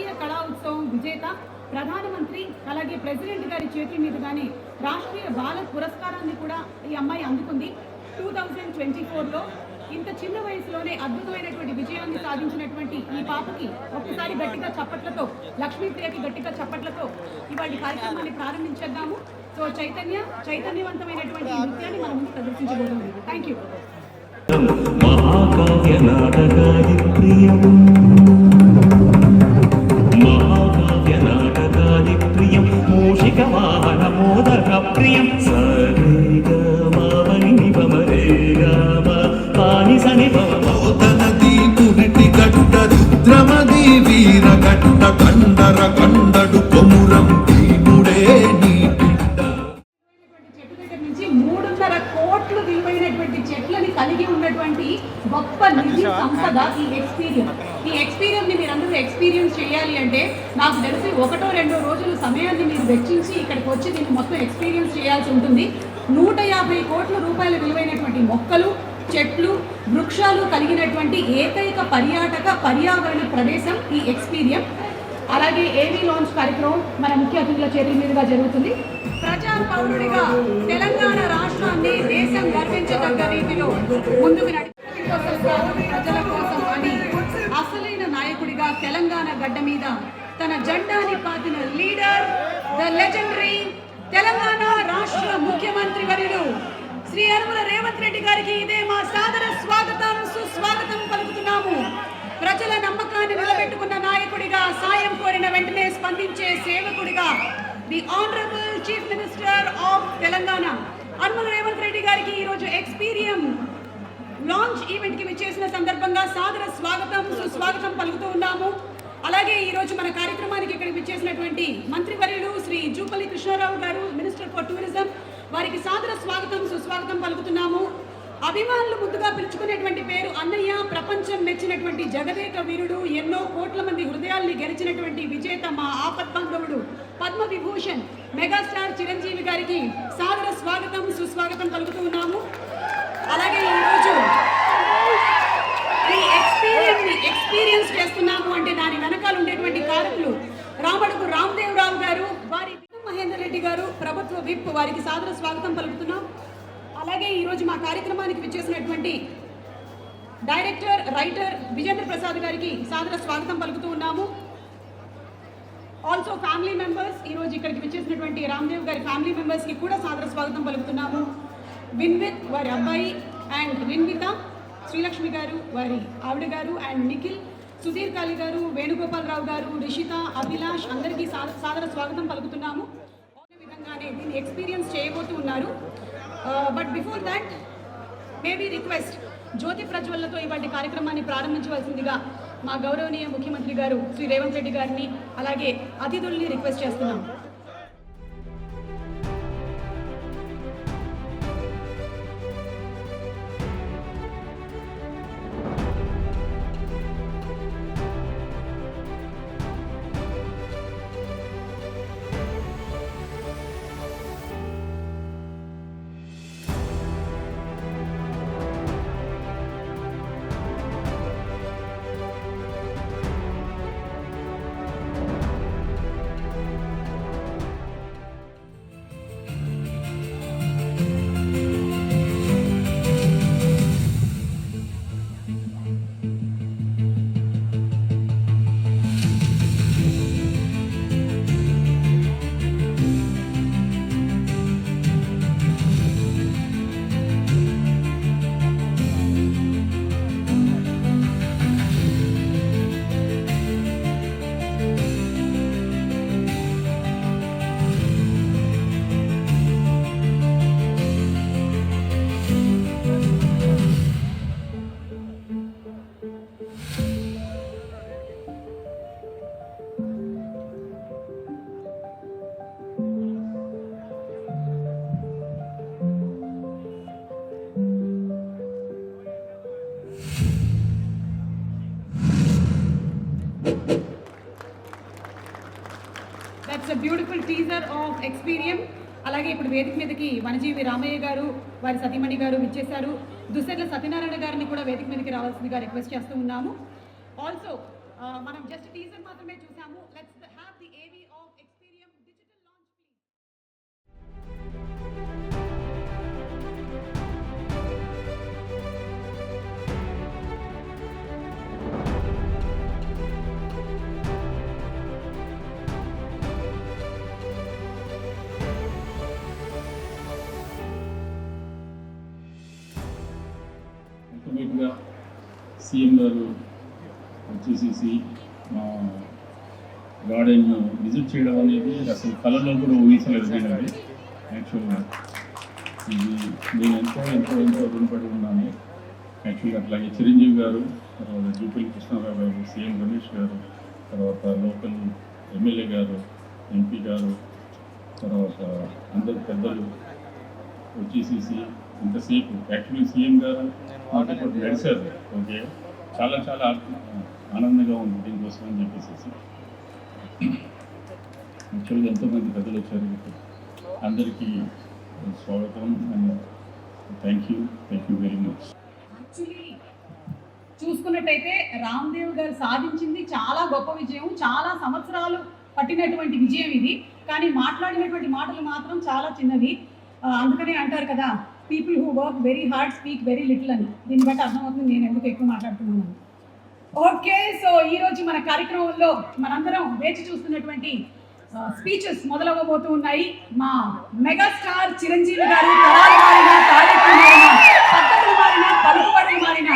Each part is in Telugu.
జాతీయ కళా ఉత్సవం విజేత ప్రధానమంత్రి అలాగే ప్రెసిడెంట్ గారి చేతుల మీదుగానే రాష్ట్రీయ బాల పురస్కారాన్ని కూడా ఈ అమ్మాయి అందుకుంది. 2024లో ఇంత చిన్న వయసులోనే అద్భుతమైనటువంటి విజయాన్ని సాధించినటువంటి ఈ పాపకి ఒక్కసారి గట్టిగా చప్పట్లతో, లక్ష్మీప్రియకి గట్టిగా చప్పట్లతో ఇవాళ కార్యక్రమాన్ని ప్రారంభించేద్దాము. సో చైతన్యవంతమైనటువంటి నృత్యాన్ని మనం ప్రదర్శించబోతుంది. Thank you. మహాకావ్య నాటకాది ప్రియం, మహాకావ్య నాటకాది ప్రియం, మూషిక వాహన మోదక ప్రియం, సరిగమవని నిపమరేగమ పాని సని భవనది పురిటి గట్ట రుద్రమది వీర గట్ట కండర కండడు కొమురం భీముడే నీ బిడ్డ. చెట్టు దగ్గర నుంచి 3.5 కోట్లు విలువైనటువంటి చెట్లని కలిగి ఉన్నటువంటి గొప్ప నిధి సంపద ఈ ఎక్స్పీరియన్స్ ని మీరందరూ ఎక్స్పీరియన్స్ చేయాలి అంటే నాకు తెలిసి 1-2 రోజులు సమయాన్ని మీరు వెచ్చించి ఇక్కడికి వచ్చి దీన్ని మొత్తం ఎక్స్పీరియన్స్ చేయాల్సి ఉంటుంది. 150 కోట్ల రూపాయల విలువైనటువంటి మొక్కలు, చెట్లు, వృక్షాలు కలిగినటువంటి ఏకైక పర్యావరణ ప్రదేశం ఈ ఎక్స్పీరియన్స్. అలాగే ఏవీ లాంచ్ కార్యక్రమం మన ముఖ్య అతిథుల చేతుల మీదుగా జరుగుతుంది. ప్రజా పౌరుడిగా తెలంగాణ రాష్ట్రాన్ని దేశం గర్వించదగ్గ రీతిలో ముందుకు ప్రజల కోసం అని అసలైన నాయకుడిగా తెలంగాణ గడ్డ మీద తన జెండాని పాతిన లీడర్, ద లెజెండరీ తెలంగాణ రాష్ట్ర ముఖ్యమంత్రి వర్యులు శ్రీ యనమల రేవంత్ రెడ్డి గారికి ఇదే మా సాదర స్వాగతం, సుస్వాగతం పలుకుతున్నాము. ప్రజల నమ్మకాన్ని నిలబెట్టుకున్న నాయకుడిగా, సాయం కోరిన వెంటనే స్పందించే సేవకుడిగా the honourable chief minister of Telangana Yanamala Revanth Reddy గారికి ఈరోజు ఎక్స్పీరియన్స్ లాంచ్ ఈవెంట్ కి విచ్చేసిన సందర్భంగా సాదర స్వాగతం, సుస్వాగతం పలుకుతూ ఉన్నాము. అలాగే ఈరోజు మన కార్యక్రమానికి ఇక్కడికి విచ్చేసినటువంటి మంత్రివర్యులు శ్రీ జూపల్లి కృష్ణారావు గారు, మినిస్టర్ ఫర్ టూరిజం, వారికి సాదర స్వాగతం, సుస్వాగతం పలుకుతున్నాము. అభిమానులు ముద్దుగా పిలుచుకునేటువంటి పేరు అన్నయ్య, ప్రపంచం మెచ్చినటువంటి జగదేక వీరుడు, ఎన్నో కోట్ల మంది హృదయాల్ని గెలిచినటువంటి విజేత, మా ఆపద్బాంధవుడు, పద్మ విభూషణ్ మెగాస్టార్ చిరంజీవి గారికి సాదర స్వాగతం, సుస్వాగతం పలుకుతూ ఉన్నాము. అలాగే ఈరోజు ఈ ఎక్స్పీరియన్స్ చేస్తున్నాము అంటే దాని వెనకాల ఉండేటువంటి కారకులు రామడుగు రామదేవరావు గారు, వారి మహేందర్ రెడ్డి గారు, ప్రభుత్వ విప్, వారికి సాదర స్వాగతం పలుకుతున్నాం. అలాగే ఈరోజు మా కార్యక్రమానికి విచ్చేసినటువంటి డైరెక్టర్, రైటర్ విజేంద్ర ప్రసాద్ గారికి సాదర స్వాగతం పలుకుతూ ఉన్నాము. ఆల్సో ఫ్యామిలీ మెంబర్స్, ఈరోజు ఇక్కడికి విచ్చేసినటువంటి రామ్దేవ్ గారి ఫ్యామిలీ మెంబర్స్కి కూడా సాదర స్వాగతం పలుకుతున్నాము. విన్విత్ వారి అబ్బాయి అండ్ విన్విత, శ్రీలక్ష్మి గారు వారి ఆవిడ గారు, అండ్ నిఖిల్, సుధీర్ కాళి గారు, వేణుగోపాలరావు గారు, రిషిత, అభిలాష్, అందరికీ సాదర స్వాగతం పలుకుతున్నాము. విధంగానే దీన్ని ఎక్స్పీరియన్స్ చేయబోతూ ఉన్నారు. But before that maybe request జ్యోతి ప్రజ్వలతో ఇవాటి కార్యక్రమాన్ని ప్రారంభించవలసిందిగా మా గౌరవనీయ ముఖ్యమంత్రి గారు శ్రీ రేవంత్ రెడ్డి గారిని, అలాగే అతిథుల్ని రిక్వెస్ట్ చేస్తున్నాం. That's a beautiful teaser of Experience. అలాగే ఇప్పుడు వేదిక మీదకి వనజీవి రామయ్య గారు వారి సతీమణి గారు విచ్చేశారు. దుస్సెట్ల సత్యనారాయణ గారిని కూడా వేదిక మీదకి రావాల్సిందిగా రిక్వెస్ట్ చేస్తూ ఉన్నాము. ఆల్సో మనం జస్ట్ టీజర్ మాత్రమే చూసాము. లెట్స్ హ్యావ్ ది ఏవి of Experium digital launch please. అల్టిమేట్గా సీఎం గారు వచ్చేసేసి గార్డెన్ విజిట్ చేయడం అనేది అసలు కళలో కూడా ఊహించలేదు నేనండి. యాక్చువల్గా ఇది నేను ఎంతో రుణపడి ఉన్నాను. యాక్చువల్గా అట్లాగే చిరంజీవి గారు, తర్వాత జూపల్లి కృష్ణారావు గారు, సీఎం రమేష్ గారు, తర్వాత లోకల్ ఎమ్మెల్యే గారు, ఎంపీ గారు, తర్వాత అందరు పెద్దలు వచ్చేసేసి ఇంతసేపు యాక్చువల్లీ సీఎం గారు మాకు ఇప్పుడు నడిచారు. ఓకే, చాలా చాలా ఆనందంగా ఉంది దీనికోసం అని చెప్పేసి. యాక్చువల్గా ఎంతోమంది పెద్దలు వచ్చారు. అందరికీ స్వాగతం and thank you very much. Actually చూసుకున్నట్టయితే రామ్దేవ్ గారు సాధించింది చాలా గొప్ప విజయం, చాలా సంవత్సరాలు పట్టినటువంటి విజయం ఇది. కానీ మాట్లాడినటువంటి మాటలు మాత్రం చాలా చిన్నది. అందుకనే అంటారు కదా, people who work very hard speak very little అని. దీన్ని బట్టి అర్థమవుతుంది నేను ఎందుకు ఎక్కువ మాట్లాడుతున్నాను. ఓకే, సో ఈరోజు మన కార్యక్రమంలో మనందరం వేచి చూస్తున్నటువంటి స్పీచెస్ మొదలవ్వబోతూ ఉన్నాయి. మా మెగాస్టార్ చిరంజీవి గారు తరాలు మారిన, తారీఖులు మారిన, పద్ధతులు మారిన, పలుకుబడులు మారిన,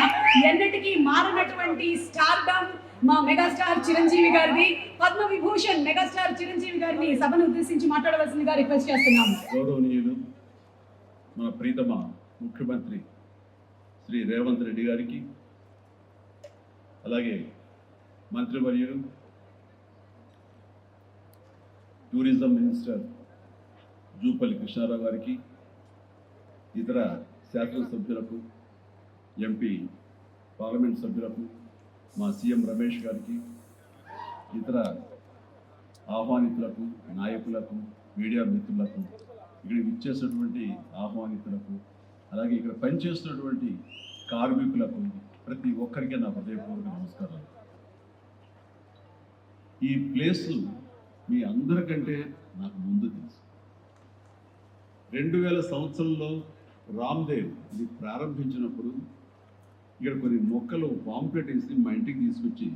ఎన్నటికీ మారినటువంటి స్టార్డమ్ మా మెగాస్టార్ చిరంజీవి గారిది. పద్మ విభూషణ్ మెగాస్టార్ చిరంజీవి గారిని సభను ఉద్దేశించి మాట్లాడవలసిందిగా రిక్వెస్ట్ చేస్తున్నాము. గౌరవనీయులు మన ప్రీతమ ముఖ్యమంత్రి శ్రీ రేవంత్ రెడ్డి గారికి, అలాగే మంత్రివర్యులు టూరిజం మినిస్టర్ జూపల్లి కృష్ణారావు గారికి, ఇతర శాసనసభ్యులకు, ఎంపీ పార్లమెంట్ సభ్యులకు, మా సీఎం రమేష్ గారికి, ఇతర ఆహ్వానితులకు, నాయకులకు, మీడియా మిత్రులకు, ఇక్కడికి ఇచ్చేసినటువంటి ఆహ్వానితులకు, అలాగే ఇక్కడ పనిచేస్తున్నటువంటి కార్మికులకు, ప్రతి ఒక్కరికి నా హృదయపూర్వక నమస్కారాలు. ఈ ప్లేస్ మీ అందరికంటే నాకు ముందు తెలుసు. 2000 సంవత్సరంలో రామ్దేవ్ ఇది ప్రారంభించినప్పుడు ఇక్కడ కొన్ని మొక్కలు పాంప్లెట్ వేసి మా ఇంటికి తీసుకొచ్చి,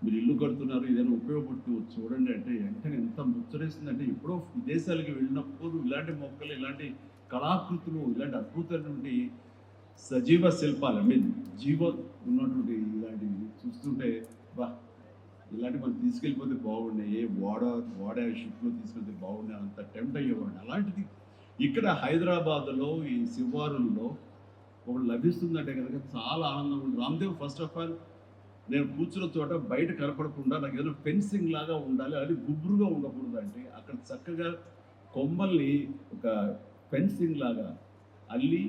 మీరు ఇల్లు కడుతున్నారు, ఏదైనా ఉపయోగపడుతూ చూడండి అంటే వెంటనే ఎంత ముచ్చరేసిందంటే, ఎప్పుడో విదేశాలకు వెళ్ళినప్పుడు ఇలాంటి మొక్కలు, ఇలాంటి కళాకృతులు, ఇలాంటి అద్భుతమైనటువంటి సజీవ శిల్పాలు, జీవం ఉన్నటువంటి ఇలాంటివి చూస్తుంటే బా, ఇలాంటివి మనం తీసుకెళ్ళిపోతే బాగుండే, ఏ వాడ షిప్లో తీసుకెళ్తే బాగుండే, అంత టెంప్ట్ అయ్యేవాడిని. అలాంటిది ఇక్కడ హైదరాబాద్లో ఈ శివారుల్లో ఒకటి లభిస్తుందంటే కనుక చాలా ఆనందంగా ఉంది. రామ్దేవ్ ఫస్ట్ ఆఫ్ ఆల్ నేను కూర్చున్న చోట బయట కనపడకుండా నాకు ఏదైనా ఫెన్సింగ్ లాగా ఉండాలి, అది గుబురుగా ఉండకూడదు అంటే అక్కడ చక్కగా కొమ్మల్ని ఒక ఫెన్సింగ్ లాగా అల్లి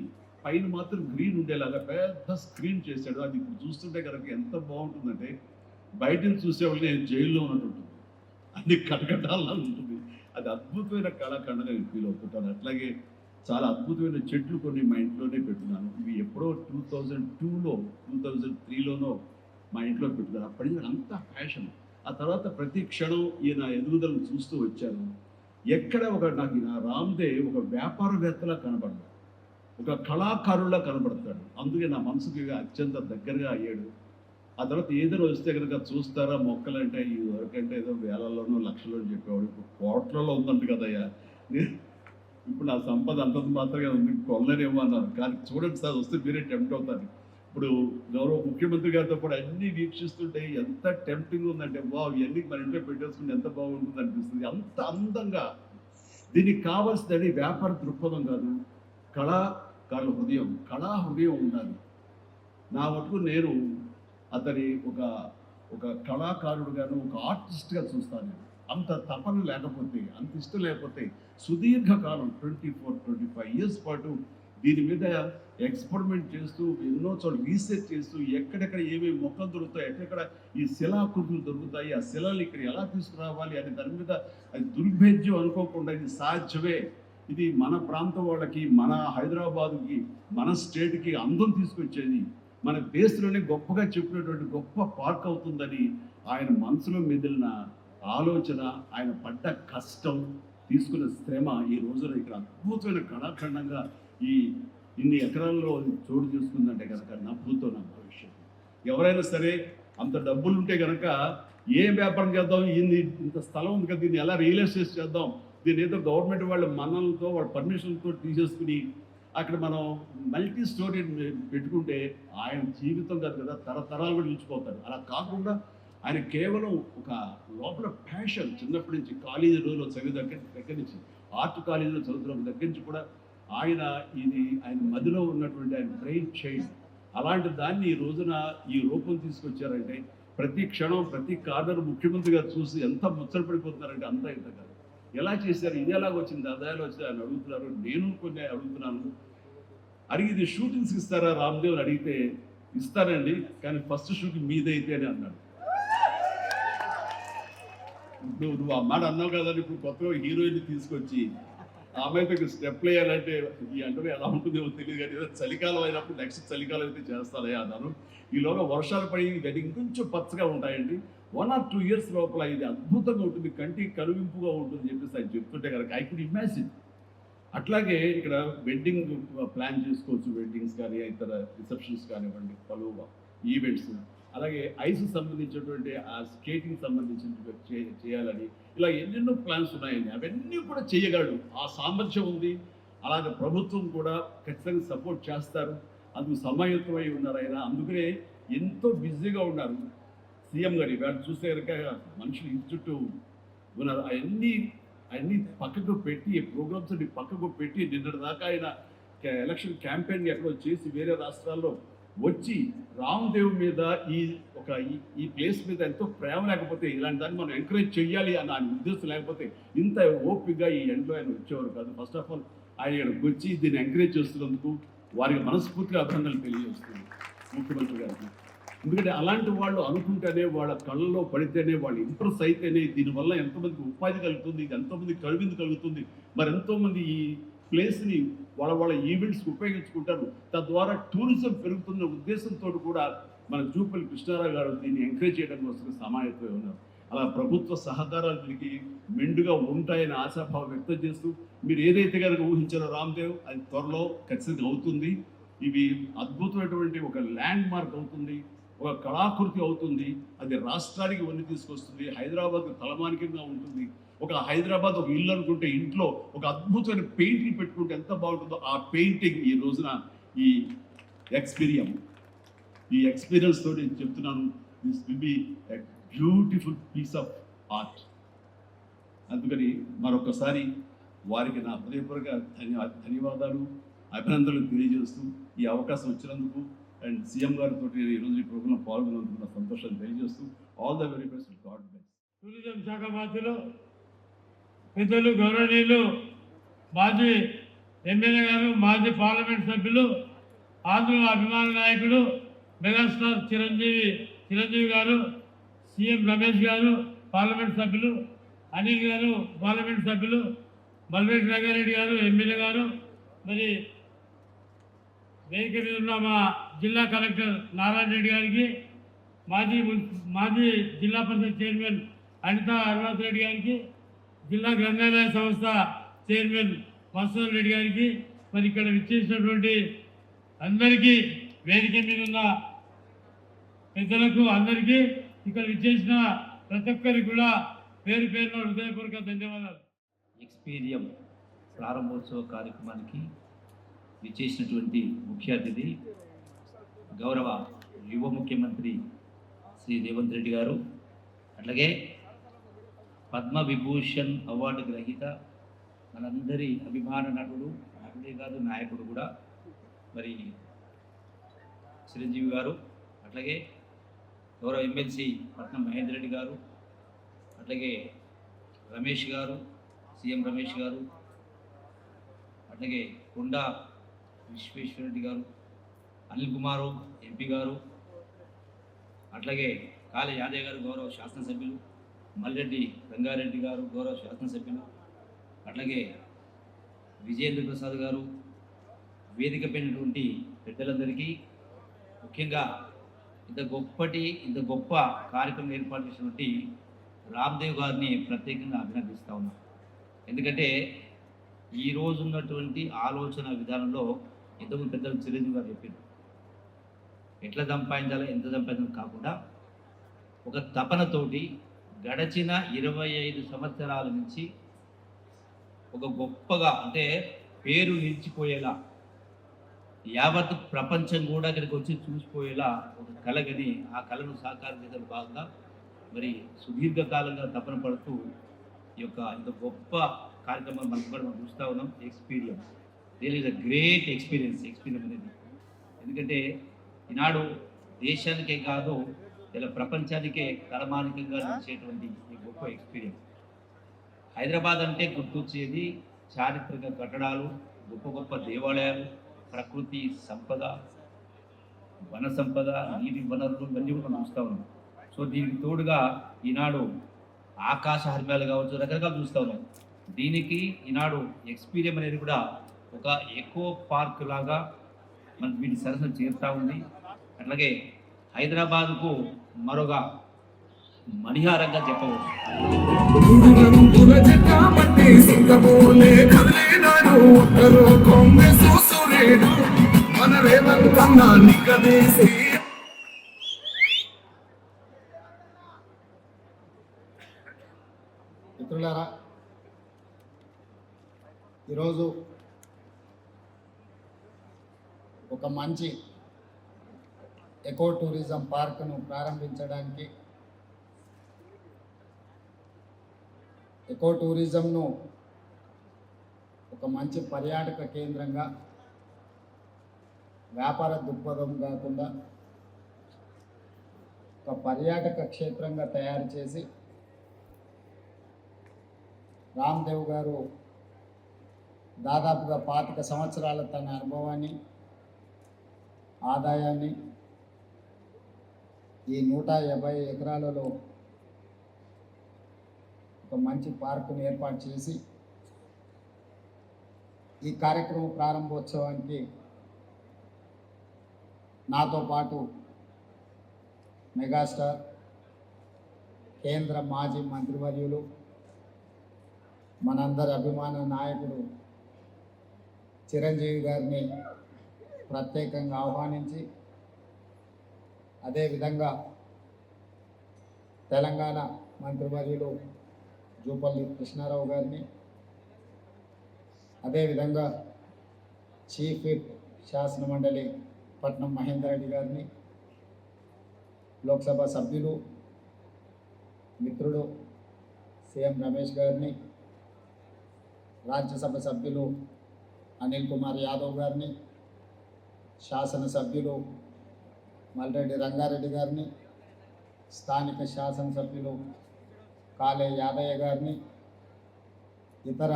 పైన మాత్రం గ్రీన్ ఉండేలాగా పెద్ద స్క్రీన్ చేశాడు. అది ఇప్పుడు చూస్తుంటే కనుక ఎంత బాగుంటుందంటే బయటను చూసేవాళ్ళు నేను జైల్లో ఉన్నట్టు ఉంటుంది, అన్ని కటకటాల్లో ఉంటుంది. అది అద్భుతమైన కళాఖండగా నేను ఫీల్ అవుతుంటాను. అట్లాగే చాలా అద్భుతమైన చెట్లు కొన్ని మా ఇంట్లోనే పెట్టున్నాను. ఇవి ఎప్పుడో 2002లో 2003లోనో మా ఇంట్లో పెట్టుకున్నాను. అప్పటి నుంచి అంత ప్యాషన్. ఆ తర్వాత ప్రతి క్షణం ఈయన ఎదుగుదలను చూస్తూ వచ్చాను. ఎక్కడ నాకు ఈయన రామ్దేవ్ ఒక వ్యాపారవేత్తలా కనబడ్డాడు, ఒక కళాకారులా కనబడతాడు. అందుకే నా మనసుకి అత్యంత దగ్గరగా అయ్యాడు. ఆ తర్వాత ఏదైనా వస్తే కనుక చూస్తారా మొక్కలు అంటే, ఈ వరకంటే ఏదో వేలల్లోనో లక్షల్లో అని చెప్పేవాడు, ఇప్పుడు కోట్లలో ఉందంట కదయ్యా. ఇప్పుడు నా సంపద అంతంత మాత్రమే ఉంది, కొనలేనేమో అన్నారు. కానీ చూడండి సార్, వస్తే మీరే టెంప్ట్ అవుతారు. ఇప్పుడు గౌరవ ముఖ్యమంత్రి గారితో కూడా అన్ని వీక్షిస్తుంటే ఎంత టెంప్టింగ్ ఉందంటే, వా ఇవన్నీ మన ఇంట్లో పెట్టేసుకుంటే ఎంత బాగుంటుంది అనిపిస్తుంది. అంత అందంగా దీనికి కావాల్సిందని వ్యాపార దృక్పథం కాదు, కళాకారుల హృదయం, కళా హృదయం ఉండాలి. నా మటుకు నేను అతని ఒక కళాకారుడుగాను, ఒక ఆర్టిస్ట్గా చూస్తాను. నేను అంత తపన లేకపోతే, అంత ఇష్టం లేకపోతే సుదీర్ఘకాలం 24-25 ఇయర్స్ పాటు దీని మీద ఎక్స్పెరిమెంట్ చేస్తూ, ఎన్నో చోట్ల రీసెర్చ్ చేస్తూ, ఎక్కడెక్కడ ఏమేమి మొక్కలు దొరుకుతాయి, ఎక్కడెక్కడ ఈ శిలాకృతులు దొరుకుతాయి, ఆ శిలలు ఇక్కడ ఎలా తీసుకురావాలి అనే దాని మీద అది దుర్భేద్యం అనుకోకుండా ఇది సాధ్యమే, ఇది మన ప్రాంతం వాళ్ళకి, మన హైదరాబాదుకి, మన స్టేట్కి అందం తీసుకొచ్చేది, మన దేశంలోనే గొప్పగా చెప్పినటువంటి గొప్ప పార్క్ అవుతుందని ఆయన మనసులో మెదిలిన ఆలోచన, ఆయన పడ్డ కష్టం, తీసుకున్న శ్రమ ఈ రోజున ఇక్కడ అద్భుతమైన కళాఖండంగా ఈ ఇన్ని ఎకరాల్లో చోటు చేసుకుందంటే కనుక నవ్వుతో నా భవిష్యత్తు. ఎవరైనా సరే అంత డబ్బులు ఉంటే కనుక ఏ వ్యాపారం చేద్దాం, ఇంత స్థలం ఉంది కదా, దీన్ని ఎలా రియల్ ఎస్టేట్ చేద్దాం, దీన్ని ఏదో గవర్నమెంట్ వాళ్ళ మన్నలతో వాళ్ళ పర్మిషన్తో తీసేసుకుని అక్కడ మనం మల్టీ స్టోరీ పెట్టుకుంటే ఆయన జీవితం కాదు కదా, తరతరాలు కూడా నిలిచిపోతాడు. అలా కాకుండా ఆయన కేవలం ఒక లోపల ప్యాషన్, చిన్నప్పటి నుంచి కాలేజీ రోజుల్లో చదివే దగ్గర నుంచి ఆర్ట్ కాలేజీలో చదువుతున్న దగ్గర నుంచి కూడా ఆయన మదిలో ఉన్నటువంటి ఆయన బ్రెయిన్ చైల్డ్. అలాంటి దాన్ని ఈ రోజున ఈ రూపం తీసుకొచ్చారంటే ప్రతి క్షణం ప్రతి కార్నర్ ముఖ్యమంత్రి గారు చూసి ఎంత ముచ్చటపడిపోతున్నారంటే అంతా ఇంత కాదు. ఎలా చేశారు, ఇది ఎలాగ వచ్చింది, అదాయాలు వచ్చి ఆయన అడుగుతున్నారు. నేను కొన్ని అడుగుతున్నాను. అడిగితే షూటింగ్స్కి ఇస్తారా రామ్దేవ్ అని అడిగితే ఇస్తారండి, కానీ ఫస్ట్ షూటింగ్ మీదైతే అని అన్నాడు. నువ్వు ఆ మాట అన్నావు కదా, ఇప్పుడు కొత్తగా హీరోయిన్ తీసుకొచ్చి ఆమెతో స్టెప్లు వేయాలంటే ఈ అంటే ఎలా ఉంటుందో తెలియదు, కానీ ఏదో చలికాలం అయినప్పుడు నెక్స్ట్ చలికాలం అయితే చేస్తానే అన్నాను. ఈలోగా వర్షాలు పడి గడి ఇంకొంచెం పచ్చగా ఉంటాయండి. 1 or 2 years లోపల ఇది అద్భుతంగా ఉంటుంది, కంటికి కనువింపుగా ఉంటుంది చెప్పేసి ఆయన చెప్తుంటే కనుక ఐ కుడ్ ఇమాజిన్. అట్లాగే ఇక్కడ వెడ్డింగ్ ప్లాన్ చేసుకోవచ్చు, వెడ్డింగ్స్ కానీ ఇతర రిసెప్షన్స్ కానివ్వండి, పలు ఈవెంట్స్, అలాగే ఐస్ సంబంధించినటువంటి ఆ స్కేటింగ్ సంబంధించిన చేయాలని ఇలా ఎన్నెన్నో ప్లాన్స్ ఉన్నాయండి. అవన్నీ కూడా చేయగలడు, ఆ సామర్థ్యం ఉంది. అలాగే ప్రభుత్వం కూడా ఖచ్చితంగా సపోర్ట్ చేస్తారు, అందుకు సమాయత్తమై ఉన్నారు ఆయన. అందుకనే ఎంతో బిజీగా ఉన్నారు సీఎం గారు. ఇవాళ చూస్తే కనుక మనుషులు ఇంటి చుట్టూ ఉన్నారు. అవన్నీ పక్కకు పెట్టి, ప్రోగ్రామ్స్ అన్ని పక్కకు పెట్టి నిన్నటి దాకా ఆయన ఎలక్షన్ క్యాంపెయిన్ ఎక్కడో చేసి వేరే రాష్ట్రాల్లో వచ్చి రామ్దేవ్ మీద ఈ ప్లేస్ మీద ఎంతో ప్రేమ లేకపోతే, ఇలాంటి దాన్ని మనం ఎంకరేజ్ చేయాలి అన్న ఆయన ఉద్దేశం లేకపోతే ఇంత ఓపికగా ఈ ఎండ్లో ఆయన వచ్చేవారు కాదు. ఫస్ట్ ఆఫ్ ఆల్ ఆయన ఇక్కడికి వచ్చి దీన్ని ఎంకరేజ్ చేస్తున్నందుకు వారికి మనస్ఫూర్తిగా అభినందనలు తెలియజేస్తుంది ముఖ్యమంత్రి గారికి. ఎందుకంటే అలాంటి వాళ్ళు అనుకుంటేనే, వాళ్ళ కళ్ళలో పడితేనే, వాళ్ళు ఇంప్రెస్ అయితేనే దీనివల్ల ఎంతోమందికి ఉపాధి కలుగుతుంది, ఎంతోమంది కనువిందు కలుగుతుంది. మరి ఎంతోమంది ఈ ప్లేస్ని వాళ్ళ ఈవెంట్స్కి ఉపయోగించుకుంటారు. తద్వారా టూరిజం పెరుగుతున్న ఉద్దేశంతో కూడా మన జూపల్లి కృష్ణారావు గారు దీన్ని ఎంకరేజ్ చేయడం కోసం సమాయత్తమై ఉన్నారు. అలా ప్రభుత్వ సహకారాలు దీనికి మెండుగా ఉంటాయని ఆశాభావం వ్యక్తం చేస్తూ, మీరు ఏదైతే కనుక ఊహించారో రామ్దేవ్ అది త్వరలో ఖచ్చితంగా అవుతుంది. ఇవి అద్భుతమైనటువంటి ఒక ల్యాండ్ మార్క్ అవుతుంది, ఒక కళాకృతి అవుతుంది. అది రాష్ట్రానికి వన్ని తీసుకొస్తుంది, హైదరాబాద్ తలమానికంగా ఉంటుంది. ఒక హైదరాబాద్ ఒక ఇల్లు అనుకుంటే ఇంట్లో ఒక అద్భుతమైన పెయింటింగ్ పెట్టుకుంటే ఎంత బాగుంటుందో ఆ పెయింటింగ్ ఈ రోజున ఈ ఎక్స్పీరియన్స్ తోటి నేను చెప్తున్నాను, this will be a beautiful piece of art. అందుకని మరొకసారి వారికి నా హృదయపూర్వక ధన్యవాదాలు, అభినందనలు తెలియజేస్తూ ఈ అవకాశం వచ్చినందుకు అండ్ సీఎం గారితో ఈరోజు ఈ ప్రోగ్రాం పాల్గొన్నందుకు నా సంతోషాన్ని తెలియజేస్తూ all the very best. God bless. Tourism శాఖ మంత్రులు పెద్దలు గౌరవనీయులు మాజీ ఎమ్మెల్యే గారు, మాజీ పార్లమెంట్ సభ్యులు, ఆంధ్ర అభిమాన నాయకుడు మెగాస్టార్ చిరంజీవి గారు, సీఎం రమేష్ గారు పార్లమెంట్ సభ్యులు, అనిల్ గారు పార్లమెంట్ సభ్యులు, మల్వేటి రంగారెడ్డి గారు ఎమ్మెల్యే గారు, మరి వేదిక మీద ఉన్న మా జిల్లా కలెక్టర్ నారాయణ రెడ్డి గారికి, మాజీ జిల్లా పరిషత్ చైర్మన్ అనితా అరుణాథ్ రెడ్డి గారికి, జిల్లా గ్రంథాలయ సంస్థ చైర్మన్ మసూర్ రెడ్డి గారికి, మరి ఇక్కడ విచ్చేసినటువంటి అందరికీ, వేదిక మీద ఉన్న పెద్దలకు అందరికీ, ఇక్కడ విచ్చేసిన ప్రతి ఒక్కరికి కూడా పేరు పేరున హృదయపూర్వక ధన్యవాదాలు. ఎక్స్పీరియం ప్రారంభోత్సవ కార్యక్రమానికి విచ్చేసినటువంటి ముఖ్య అతిథి గౌరవ యువ ముఖ్యమంత్రి శ్రీ రేవంత్ రెడ్డి గారు, అట్లాగే పద్మ విభూషణ్ అవార్డు గ్రహీత మనందరి అభిమాన నటుడే కాదు నాయకుడు కూడా మరి చిరంజీవి గారు, అట్లాగే గౌరవ ఎమ్మెల్సీ పట్నం మహేందర్ రెడ్డి గారు, అట్లాగే రమేష్ గారు, సీఎం రమేష్ గారు, అట్లాగే కొండా విశ్వేశ్వరరెడ్డి గారు, అనిల్ కుమారు ఎంపీ గారు, అట్లాగే కాళీ యాదయ్య గారు గౌరవ శాసనసభ్యులు, మల్రెడ్డి రంగారెడ్డి గారు గౌరవ శాసనసభ్యులు, అట్లాగే విజయేంద్ర ప్రసాద్ గారు, వేదిక పైనటువంటి పెద్దలందరికీ, ముఖ్యంగా ఇంత గొప్ప కార్యక్రమం ఏర్పాటు చేసినటువంటి రామ్దేవ్ గారిని ప్రత్యేకంగా అభినందిస్తా ఉన్నాం. ఎందుకంటే ఈ రోజు ఉన్నటువంటి ఆలోచన విధానంలో ఎంతమంది పెద్దలు చిరంజీవి గారు చెప్పారు, ఎట్లా సంపాదించాలో ఎంత సంపాదించాలో కాకుండా ఒక తపనతోటి గడచిన 25 సంవత్సరాల నుంచి ఒక గొప్పగా అంటే పేరు నిలిచిపోయేలా యావత్ ప్రపంచం కూడా ఇక్కడికి వచ్చి చూసిపోయేలా ఒక కళగని ఆ కళను సాకారం చేసే భాగంగా మరి సుదీర్ఘకాలంగా తపన పడుతూ ఈ యొక్క ఇంత గొప్ప కార్యక్రమం మనం చూస్తూ ఉన్నాం. Experience real is a great experience అనేది. ఎందుకంటే ఈనాడు దేశానికే కాదు ఇలా ప్రపంచానికే తలమానికంగా నిలిచేటువంటి ఈ గొప్ప ఎక్స్పీరియన్స్. హైదరాబాద్ అంటే గుర్తొచ్చేది చారిత్రక కట్టడాలు, గొప్ప గొప్ప దేవాలయాలు, ప్రకృతి సంపద, వన సంపద, నీటి వనరులు ఇవన్నీ కూడా మనం చూస్తూ ఉన్నాం. సో దీనికి తోడుగా ఈనాడు ఆకాశ హర్మ్యాలు కావచ్చు, రకరకాలు చూస్తూ ఉన్నాం. దీనికి ఈనాడు ఎక్స్పీరియన్స్ అనేది కూడా ఒక ఎకో పార్క్ లాగా మనకి వీటి సరస్సు చేరుతూ ఉంది. అట్లాగే హైదరాబాద్కు మరొక మణిహారంగా చెప్పవచ్చు. మిత్రులారా, ఈరోజు ఒక మంచి ఎకో టూరిజం పార్కును ప్రారంభించడానికి, ఎకో టూరిజంను ఒక మంచి పర్యాటక కేంద్రంగా, వ్యాపార దృక్పథం కాకుండా ఒక పర్యాటక క్షేత్రంగా తయారు చేసి రామ్దేవ్ గారు దాదాపుగా 25 సంవత్సరాల తన అనుభవాన్ని, ఆదాయాన్ని ఈ 150 ఎకరాలలో ఒక మంచి పార్కును ఏర్పాటు చేసి ఈ కార్యక్రమం ప్రారంభోత్సవానికి నాతో పాటు మెగాస్టార్, కేంద్ర మాజీ మంత్రివర్యులు, మనందరి అభిమాన నాయకుడు చిరంజీవి గారిని ప్రత్యేకంగా ఆహ్వానించి, అదేవిధంగా తెలంగాణ మంత్రివర్యులు జూపల్లి కృష్ణారావు గారిని, అదేవిధంగా చీఫ్ విప్ శాసనమండలి పట్నం మహేందర్ రెడ్డి గారిని, లోక్సభ సభ్యులు మిత్రుడు సీఎం రమేష్ గారిని, రాజ్యసభ సభ్యులు అనిల్ కుమార్ యాదవ్ గారిని, శాసనసభ్యులు మల్రెడ్డి రంగారెడ్డి గారిని, స్థానిక శాసనసభ్యులు కాలే యాదయ్య గారిని, ఇతర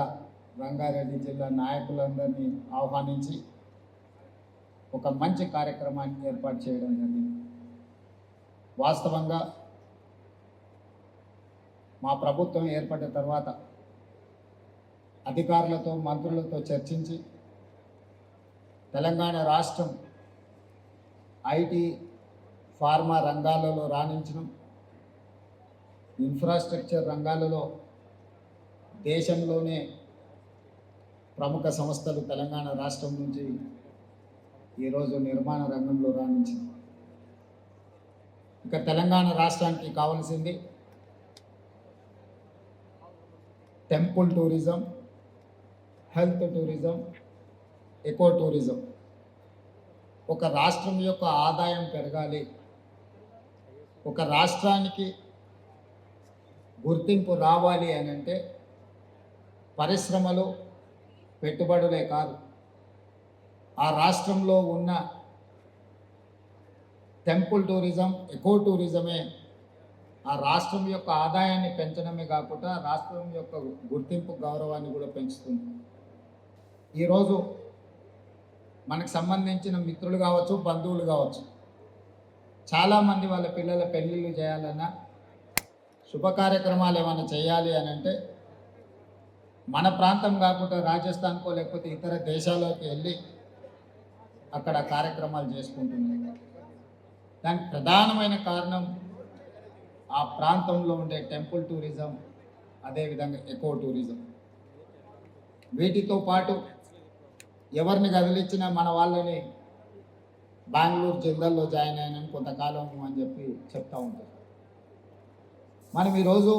రంగారెడ్డి జిల్లా నాయకులందరినీ ఆహ్వానించి ఒక మంచి కార్యక్రమాన్ని ఏర్పాటు చేయడం జరిగింది. వాస్తవంగా మా ప్రభుత్వం ఏర్పడిన తర్వాత అధికారులతో, మంత్రులతో చర్చించి తెలంగాణ రాష్ట్రం ఐటీ, ఫార్మా రంగాలలో రాణించడం, ఇన్ఫ్రాస్ట్రక్చర్ రంగాలలో దేశంలోనే ప్రముఖ సంస్థలు తెలంగాణ రాష్ట్రం నుంచి ఈరోజు నిర్మాణ రంగంలో రాణించింది. ఇక తెలంగాణ రాష్ట్రానికి కావాల్సింది temple tourism, health tourism, eco tourism. ఒక రాష్ట్రం యొక్క ఆదాయం పెరగాలి, ఒక రాష్ట్రానికి గుర్తింపు రావాలి అని అంటే పరిశ్రమలు, పెట్టుబడులే కాదు, ఆ రాష్ట్రంలో ఉన్న టెంపుల్ టూరిజం, ఎకో టూరిజమే ఆ రాష్ట్రం యొక్క ఆదాయాన్ని పెంచడమే కాకుండా రాష్ట్రం యొక్క గుర్తింపు, గౌరవాన్ని కూడా పెంచుతుంది. ఈరోజు మనకు సంబంధించిన మిత్రులు కావచ్చు, బంధువులు కావచ్చు, చాలామంది వాళ్ళ పిల్లల పెళ్ళిళ్ళు చేయాలన్నా, శుభ కార్యక్రమాలు ఏమైనా చేయాలి అని అంటే మన ప్రాంతం కాకుండా రాజస్థాన్కో లేకపోతే ఇతర దేశాల్లోకి వెళ్ళి అక్కడ కార్యక్రమాలు చేసుకుంటున్నారు. దానికి ప్రధానమైన కారణం ఆ ప్రాంతంలో ఉండే టెంపుల్ టూరిజం, అదేవిధంగా ఎకో టూరిజం. వీటితో పాటు ఎవరిని కదిలించినా మన వాళ్ళని బెంగళూరు జిల్లాలో జాయిన్ అయినాను కొంతకాలం అని చెప్పి చెప్తూ ఉంటారు. మనం ఈరోజు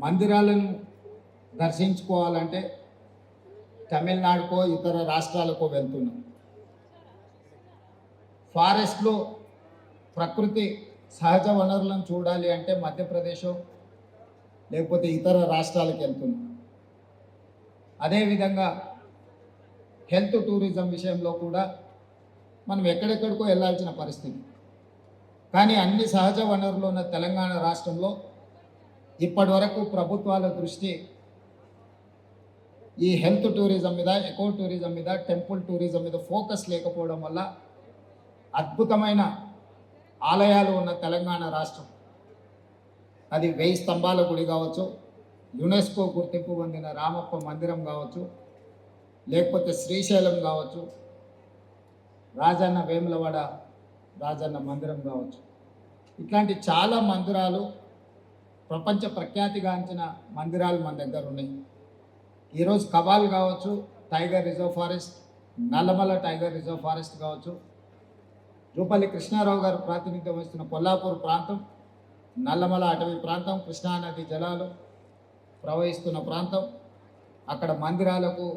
మందిరాలను దర్శించుకోవాలంటే తమిళనాడుకో ఇతర రాష్ట్రాలకో వెళ్తున్నాం. ఫారెస్ట్లో ప్రకృతి సహజ వనరులను చూడాలి అంటే మధ్యప్రదేశ్ లేకపోతే ఇతర రాష్ట్రాలకు వెళ్తున్నాం. అదేవిధంగా హెల్త్ టూరిజం విషయంలో కూడా మనం ఎక్కడెక్కడికో వెళ్ళాల్సిన పరిస్థితి. కానీ అన్ని సహజ వనరులు ఉన్న తెలంగాణ రాష్ట్రంలో ఇప్పటి వరకు ప్రభుత్వాల దృష్టి ఈ హెల్త్ టూరిజం మీద, ఎకో టూరిజం మీద, టెంపుల్ టూరిజం మీద ఫోకస్ లేకపోవడం వల్ల అద్భుతమైన ఆలయాలు ఉన్న తెలంగాణ రాష్ట్రం, అది 1000 స్తంభాల గుడి కావచ్చు, యునెస్కో గుర్తింపు పొందిన రామప్ప మందిరం కావచ్చు, లేకపోతే శ్రీశైలం కావచ్చు, రాజన్న వేములవాడ రాజన్న మందిరం కావచ్చు, ఇట్లాంటి చాలా మందిరాలు, ప్రపంచ ప్రఖ్యాతిగాంచిన మందిరాలు మన దగ్గర ఉన్నాయి. ఈరోజు కబాల్ కావచ్చు, tiger reserve forest, Nallamala tiger reserve forest కావచ్చు, జూపల్లి కృష్ణారావు గారు ప్రాతినిధ్యం వహిస్తున్న కొల్లాపూర్ ప్రాంతం, నల్లమల అటవీ ప్రాంతం, కృష్ణానది జలాలు ప్రవహిస్తున్న ప్రాంతం, అక్కడ మందిరాలకు,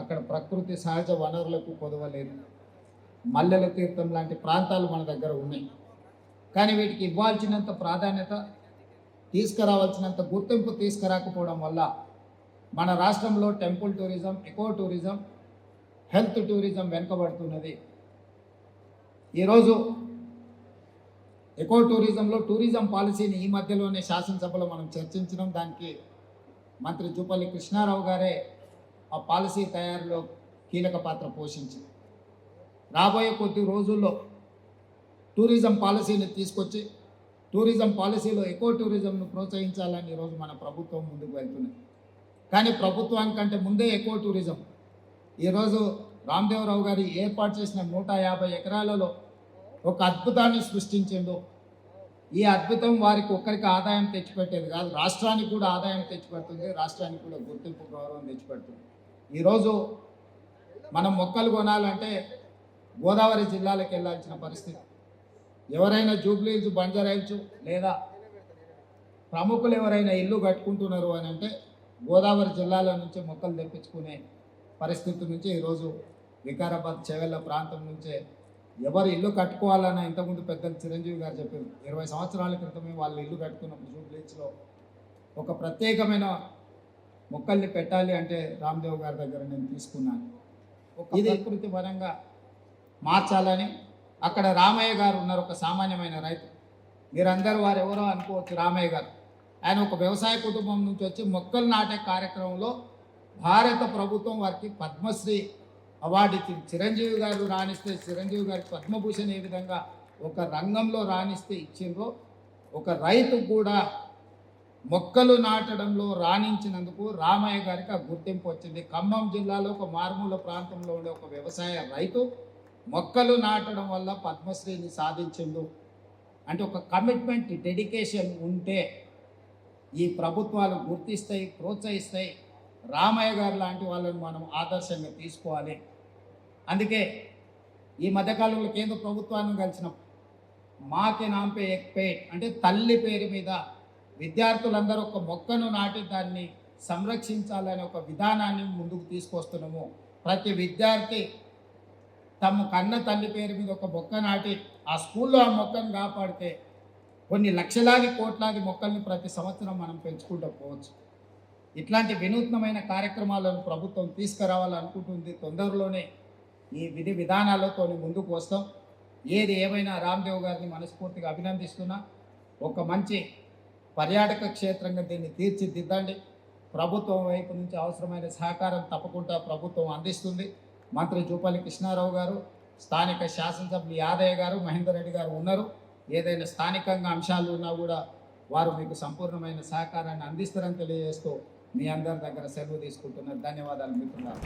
అక్కడ ప్రకృతి సహజ వనరులకు కొదవలేదు. మల్లెల తీర్థం లాంటి ప్రాంతాలు మన దగ్గర ఉన్నాయి. కానీ వీటికి ఇవ్వాల్సినంత ప్రాధాన్యత, తీసుకురావాల్సినంత గుర్తింపు తీసుకురాకపోవడం వల్ల మన రాష్ట్రంలో temple tourism, eco tourism, health tourism వెనుకబడుతున్నది. ఈరోజు ఎకో టూరిజంలో టూరిజం పాలసీని ఈ మధ్యలోనే శాసనసభలో మనం చర్చించడం, దానికి మంత్రి జూపల్లి కృష్ణారావు గారే ఆ పాలసీ తయారీలో కీలక పాత్ర పోషించింది. రాబోయే కొద్ది రోజుల్లో టూరిజం పాలసీని తీసుకొచ్చి టూరిజం పాలసీలో ఎకో టూరిజంను ప్రోత్సహించాలని ఈరోజు మన ప్రభుత్వం ముందుకు వెళ్తున్నది. కానీ ప్రభుత్వానికంటే ముందే ఎకో టూరిజం ఈరోజు రామదేవరావు గారు ఏర్పాటు చేసిన 150 ఎకరాలలో ఒక అద్భుతాన్ని సృష్టించిండు. ఈ అద్భుతం వారికి ఒక్కరికి ఆదాయం తెచ్చిపెట్టేది కాదు, రాష్ట్రానికి కూడా ఆదాయం తెచ్చిపెడుతుంది, రాష్ట్రానికి కూడా గుర్తింపు, గౌరవం తెచ్చిపెడుతుంది. ఈరోజు మనం మొక్కలు కొనాలంటే గోదావరి జిల్లాలకు వెళ్ళాల్సిన పరిస్థితి. ఎవరైనా జూబ్లీహిల్స్, బంజారాహిల్స్ లేదా ప్రముఖులు ఎవరైనా ఇల్లు కట్టుకుంటున్నారు అని అంటే గోదావరి జిల్లాల నుంచి మొక్కలు తెప్పించుకునే పరిస్థితి నుంచి ఈరోజు వికారాబాద్, చెవెళ్ళ ప్రాంతం నుంచే ఎవరు ఇల్లు కట్టుకోవాలన్న ఇంతకుముందు పెద్దలు చిరంజీవి గారు చెప్పారు. 20 సంవత్సరాల క్రితమే వాళ్ళు ఇల్లు కట్టుకున్నప్పుడు జూబ్లీహిల్స్లో ఒక ప్రత్యేకమైన మొక్కల్ని పెట్టాలి అంటే రామదేవ్ గారి దగ్గర నేను తీసుకున్నాను. ఇది ప్రకృతి పరంగా మార్చాలని. అక్కడ రామయ్య గారు ఉన్నారు, ఒక సామాన్యమైన రైతు. మీరందరూ వారు ఎవరో అనుకోవచ్చు. రామయ్య గారు ఆయన ఒక వ్యవసాయ కుటుంబం నుంచి వచ్చి మొక్కలు నాటే కార్యక్రమంలో భారత ప్రభుత్వం వారికి పద్మశ్రీ అవార్డు ఇచ్చింది. చిరంజీవి గారు రాణిస్తే చిరంజీవి గారికి పద్మభూషణ్ ఏ విధంగా ఒక రంగంలో రాణిస్తే ఇచ్చిండ్రో, ఒక రైతు కూడా మొక్కలు నాటడంలో రాణించినందుకు రామయ్య గారికి ఆ గుర్తింపు వచ్చింది. ఖమ్మం జిల్లాలో ఒక మారుమూల ప్రాంతంలో ఉండే ఒక వ్యవసాయ రైతు మొక్కలు నాటడం వల్ల పద్మశ్రీని సాధించిండు. అంటే ఒక కమిట్మెంట్, డెడికేషన్ ఉంటే ఈ ప్రభుత్వాలు గుర్తిస్తాయి, ప్రోత్సహిస్తాయి. రామయ్య గారు లాంటి వాళ్ళని మనం ఆదర్శంగా తీసుకోవాలి. అందుకే ఈ మధ్యకాలంలో కేంద్ర ప్రభుత్వాన్ని కలిసిన మాకే నాంపే ఎక్ పేట్ అంటే తల్లి పేరు మీద విద్యార్థులందరూ ఒక మొక్కను నాటి దాన్ని సంరక్షించాలనే ఒక విధానాన్ని ముందుకు తీసుకొస్తున్నాము. ప్రతి విద్యార్థి తమ కన్న తల్లి పేరు మీద ఒక మొక్క నాటి ఆ స్కూల్లో ఆ మొక్కను కాపాడితే కొన్ని లక్షలాది కోట్లాది మొక్కల్ని ప్రతి సంవత్సరం మనం పెంచుకుంటూ పోవచ్చు. ఇట్లాంటి వినూత్నమైన కార్యక్రమాలను ప్రభుత్వం తీసుకురావాలనుకుంటుంది. తొందరలోనే ఈ విధి విధానాలతో ముందుకు వస్తాం. ఏది ఏమైనా రామదేవ్ గారిని మనస్ఫూర్తిగా అభినందిస్తున్నా. ఒక మంచి పర్యాటక క్షేత్రంగా దీన్ని తీర్చిదిద్దండి. ప్రభుత్వం వైపు నుంచి అవసరమైన సహకారం తప్పకుండా ప్రభుత్వం అందిస్తుంది. మంత్రి జూపల్లి కృష్ణారావు గారు, స్థానిక శాసనసభ్యులు యాదయ్య గారు, మహేందర్ రెడ్డి గారు ఉన్నారు. ఏదైనా స్థానికంగా అంశాలు ఉన్నా కూడా వారు మీకు సంపూర్ణమైన సహకారాన్ని అందిస్తారని తెలియజేస్తూ మీ అందరి దగ్గర సెలవు తీసుకుంటున్నారు. ధన్యవాదాలు మిత్రులారా.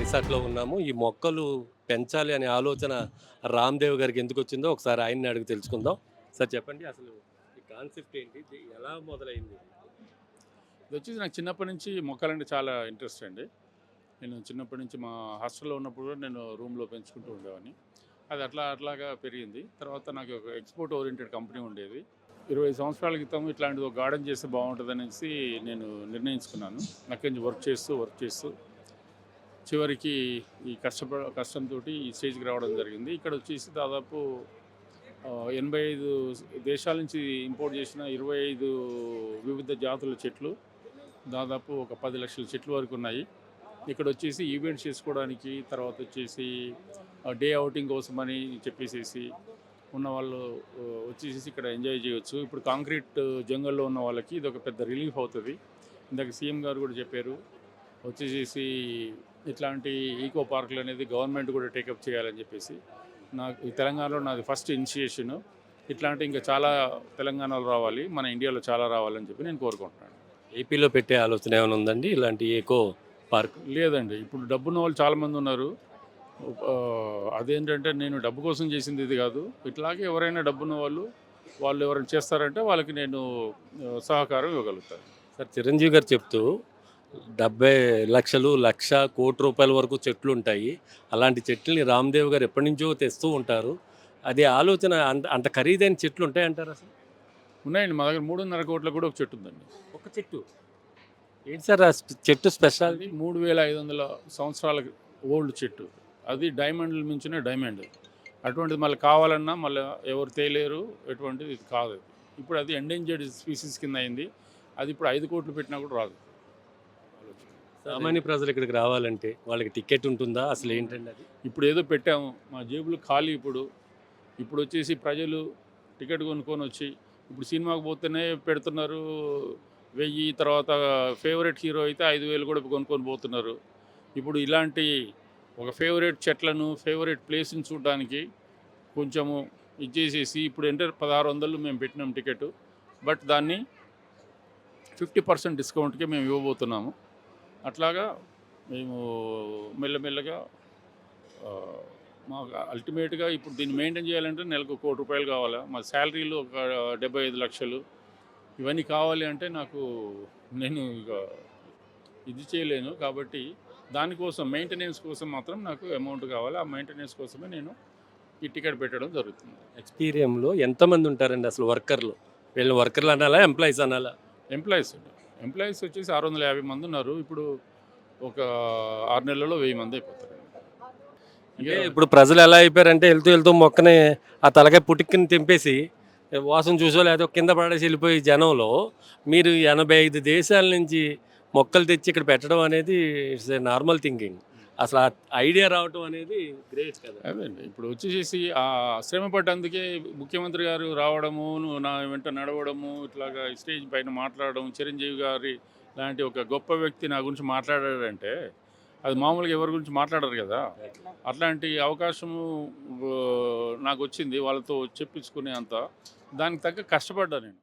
రిసార్ట్లో ఉన్నాము. ఈ మొక్కలు పెంచాలి అనే ఆలోచన రామ్‌దేవ్ గారికి ఎందుకు వచ్చిందో ఒకసారి ఆయన్ని అడిగి తెలుసుకుందాం. సార్ చెప్పండి, అసలు ఈ కాన్సెప్ట్ ఏంటి? ఇది ఎలా మొదలైంది? ఇది వచ్చేసి నాకు చిన్నప్పటి నుంచి మొక్కలంటే చాలా ఇంట్రెస్ట్ అండి. నేను చిన్నప్పటి నుంచి మా హాస్టల్లో ఉన్నప్పుడు కూడా నేను రూమ్లో పెంచుకుంటూ ఉండేవాడిని. అది అట్లాగా పెరిగింది. తర్వాత నాకు ఒక ఎక్స్‌పోర్ట్ ఓరియెంటెడ్ కంపెనీ ఉండేది. 20 సంవత్సరాల క్రితం ఇట్లాంటిది ఒక గార్డెన్ చేస్తే బాగుంటుందనేసి నేను నిర్ణయించుకున్నాను. అక్కడి నుంచి వర్క్ చేస్తూ చివరికి ఈ కష్టంతో ఈ స్టేజ్కి రావడం జరిగింది. ఇక్కడ వచ్చేసి దాదాపు 85 దేశాల నుంచి ఇంపోర్ట్ చేసిన 25 వివిధ జాతుల చెట్లు, దాదాపు ఒక 10 లక్షల చెట్లు వరకు ఉన్నాయి. ఇక్కడ వచ్చేసి ఈవెంట్స్ చేసుకోవడానికి, తర్వాత వచ్చేసి డే అవుటింగ్ కోసమని చెప్పేసి ఉన్న వాళ్ళు వచ్చేసి ఇక్కడ ఎంజాయ్ చేయొచ్చు. ఇప్పుడు కాంక్రీట్ జంగల్లో ఉన్న వాళ్ళకి ఇది ఒక పెద్ద రిలీఫ్ అవుతుంది. ఇందాక సీఎం గారు కూడా చెప్పారు, వచ్చేసి ఇట్లాంటి ఈకో పార్కులు అనేది గవర్నమెంట్ కూడా టేకప్ చేయాలని చెప్పేసి. నాకు ఈ తెలంగాణలో నాది ఫస్ట్ ఇనిషియేషను. ఇట్లాంటి ఇంకా చాలా తెలంగాణలో రావాలి, మన ఇండియాలో చాలా రావాలని చెప్పి నేను కోరుకుంటున్నాను. ఏపీలో పెట్టే ఆలోచన ఏమైనా ఉందండి ఇలాంటి ఏకో పార్క్? లేదండి, ఇప్పుడు డబ్బున్న వాళ్ళు చాలామంది ఉన్నారు. అదేంటంటే నేను డబ్బు కోసం చేసింది ఇది కాదు. ఇట్లాగే ఎవరైనా డబ్బున్న వాళ్ళు ఎవరైనా చేస్తారంటే వాళ్ళకి నేను సహకారం ఇవ్వగలుగుతాను. సార్, చిరంజీవి గారు చెప్తూ 70 లక్షలు, 1,00,000 కోటి రూపాయల వరకు చెట్లు ఉంటాయి. అలాంటి చెట్లని రామ్‌దేవ్ గారు ఎప్పటి నుంచో తెస్తూ ఉంటారు. అదే ఆలోచన అంత ఖరీదైన చెట్లు ఉంటాయంటారు అసలు? ఉన్నాయండి, మా దగ్గర 3.5 కోట్ల కూడా ఒక చెట్టు ఉందండి. ఒక చెట్టు ఏంటి సార్ ఆ చెట్టు స్పెషాలిటీ? అది 3500 సంవత్సరాల ఓల్డ్ చెట్టు. అది డైమండ్లు మించిన డైమండ్. అటువంటిది మళ్ళీ కావాలన్నా మళ్ళీ ఎవరు తేలేరు, ఎటువంటిది ఇది కాదు. ఇప్పుడు అది ఎండేంజర్డ్ స్పీసీస్ కింద అయింది. అది ఇప్పుడు 5 కోట్లు పెట్టినా కూడా రాదు. సామాన్య ప్రజలు ఇక్కడికి రావాలంటే వాళ్ళకి టికెట్ ఉంటుందా? అసలు ఏంటండి అది? ఇప్పుడు ఏదో పెట్టాము, మా జేబులు ఖాళీ. ఇప్పుడు వచ్చేసి ప్రజలు టికెట్ కొనుక్కొని వచ్చి ఇప్పుడు సినిమాకి పోతేనే పెడుతున్నారు 1000, తర్వాత ఫేవరెట్ హీరో అయితే 5000 కూడా కొనుక్కొని పోతున్నారు. ఇప్పుడు ఇలాంటి ఒక ఫేవరెట్ చెట్లను, ఫేవరెట్ ప్లేస్ని చూడడానికి కొంచెము ఇచ్చేసేసి ఇప్పుడు 1600 మేము పెట్టినాం టికెట్. బట్ దాన్ని 50% డిస్కౌంట్కే మేము ఇవ్వబోతున్నాము. అట్లాగా మేము మెల్లమెల్లగా మాకు అల్టిమేట్గా ఇప్పుడు దీన్ని మెయింటైన్ చేయాలంటే నెలకు 1 కోటి రూపాయలు కావాలా, మా శాలరీలు ఒక 75 లక్షలు, ఇవన్నీ కావాలి అంటే నేను ఇక ఇది చేయలేను. కాబట్టి దానికోసం మెయింటెనెన్స్ కోసం మాత్రం నాకు అమౌంట్ కావాలి. ఆ మెయింటెనెన్స్ కోసమే నేను ఈ టికెట్ పెట్టడం జరుగుతుంది. ఎక్స్పీరియంలో ఎంతమంది ఉంటారండి అసలు వర్కర్లు? వీళ్ళు వర్కర్లు అనాలా, ఎంప్లాయీస్ అనాలా? ఎంప్లాయీస్ వచ్చేసి 650 మంది ఉన్నారు. ఇప్పుడు ఒక 6 నెలల్లో 1000 మంది అయిపోతారు. అంటే ఇప్పుడు ప్రజలు ఎలా అయిపోయారంటే వెళ్తూ మొక్కని ఆ తలకాయ పుటిక్కిని తెంపేసి వాసన చూసో లేదో కింద పడేసి వెళ్ళిపోయి జనంలో మీరు 85 దేశాల నుంచి మొక్కలు తెచ్చి ఇక్కడ పెట్టడం అనేది ఇట్స్ ఏ నార్మల్ థింకింగ్. అసలు ఆ ఐడియా రావటం అనేది గ్రేట్ కదా. అదేండి, ఇప్పుడు వచ్చేసి ఆ శ్రమ పడ్డందుకే ముఖ్యమంత్రి గారు రావడము, నా వెంట నడవడము, ఇట్లాగా స్టేజ్ పైన మాట్లాడడం, చిరంజీవి గారి లాంటి ఒక గొప్ప వ్యక్తి నా గురించి మాట్లాడాడంటే అది మామూలుగా ఎవరి గురించి మాట్లాడరు కదా. అట్లాంటి అవకాశము నాకు వచ్చింది వాళ్ళతో చెప్పించుకునే అంత. దానికి తగ్గ కష్టపడ్డా నేను.